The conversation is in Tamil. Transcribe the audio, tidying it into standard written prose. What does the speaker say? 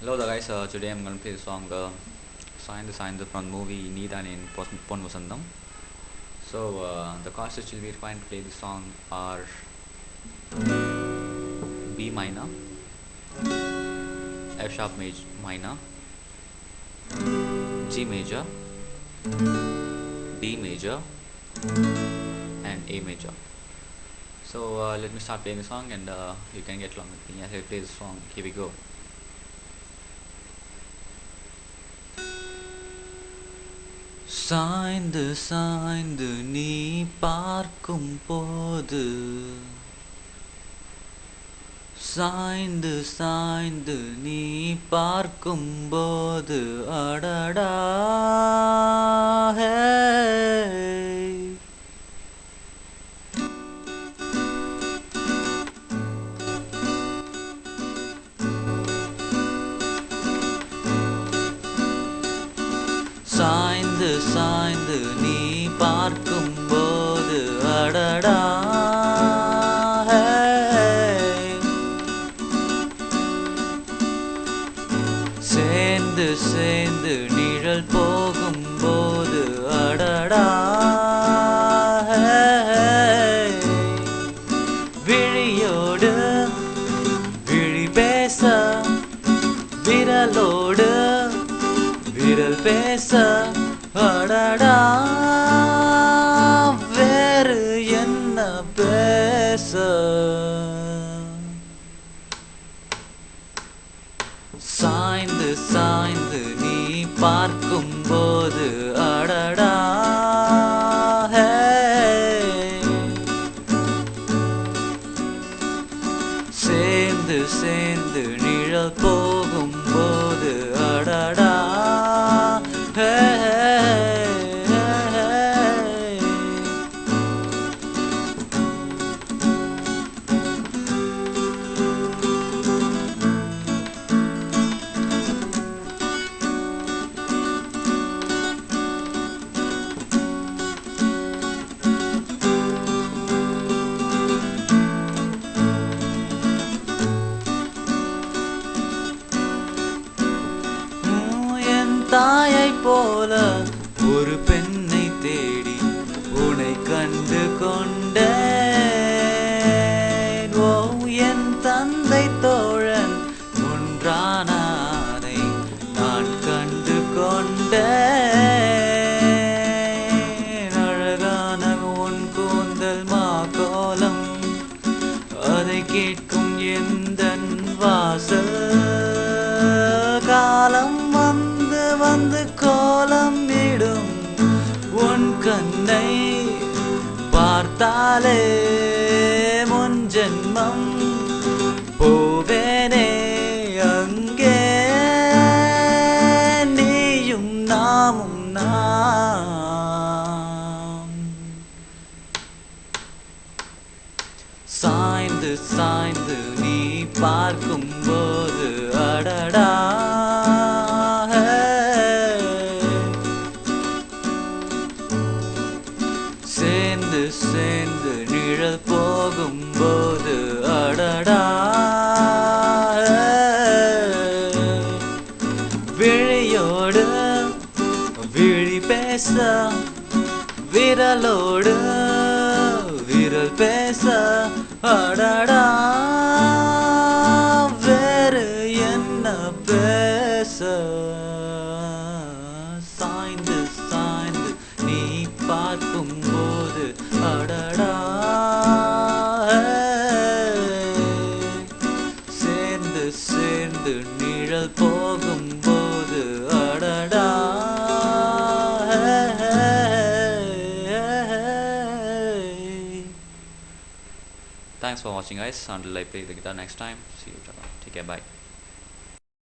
Hello there guys, today I'm going to play the song Saindu from the movie Needhan in Pon Vasandam. So the chords which will be required to play the song are B minor, F sharp minor, G major, D major and A major. So let me start playing the song and you can get along with me as I play the song. Here we go. சாய்ந்து சாய்ந்து நீ பார்க்கும் போது சாய்ந்து சாய்ந்து நீ பார்க்கும் போது அடடா சாய்ந்து சாய்ந்து நீ பார்க்கும் போது அடடா சேர்ந்து சேர்ந்து நிழல் போகும் போது அடடா விழியோடு விழி பேச விரலோடு விரல் பேச அடடா வேறு என்ன பேச சாய்ந்து சாய்ந்து நீ பார்க்கும் போது அடடா சேர்ந்து சேர்ந்து நிழல் போகும் போது அடடா தாயை போல ஒரு பெண்ணை தேடி உன்னை கண்டு கொண்டேன். ஓ என் தந்தை தோழன் ஒன்றானானை நான் கண்டு கொண்டேன். அழகான உன் கூந்தல் மாகோலம் அதை கேட்கும் எந்தன் வாசல் காலம் வந்து கோலம் இடும் உன் கண்ணை பார்த்தாலே முன் ஜென்மம் போவேனே அங்கே நீயும் நாமும் நாம். சாய்ந்து சாய்ந்து நீ பார்க்கும் போது அடடா சேர்ந்து சேர்ந்து நிழல் போகும் போது அடடா விழியோடு விழி பேச விரலோடு விரல் பேச அடடா வேறு என்ன பேச சாய்ந்து சாய்ந்து நீ பார்க்கும் போது அடடா சேர்ந்து சேர்ந்து நிழல் போகும் போது அடடா. Thanks for watching guys. Until I play the guitar next time, see you. Take care, bye.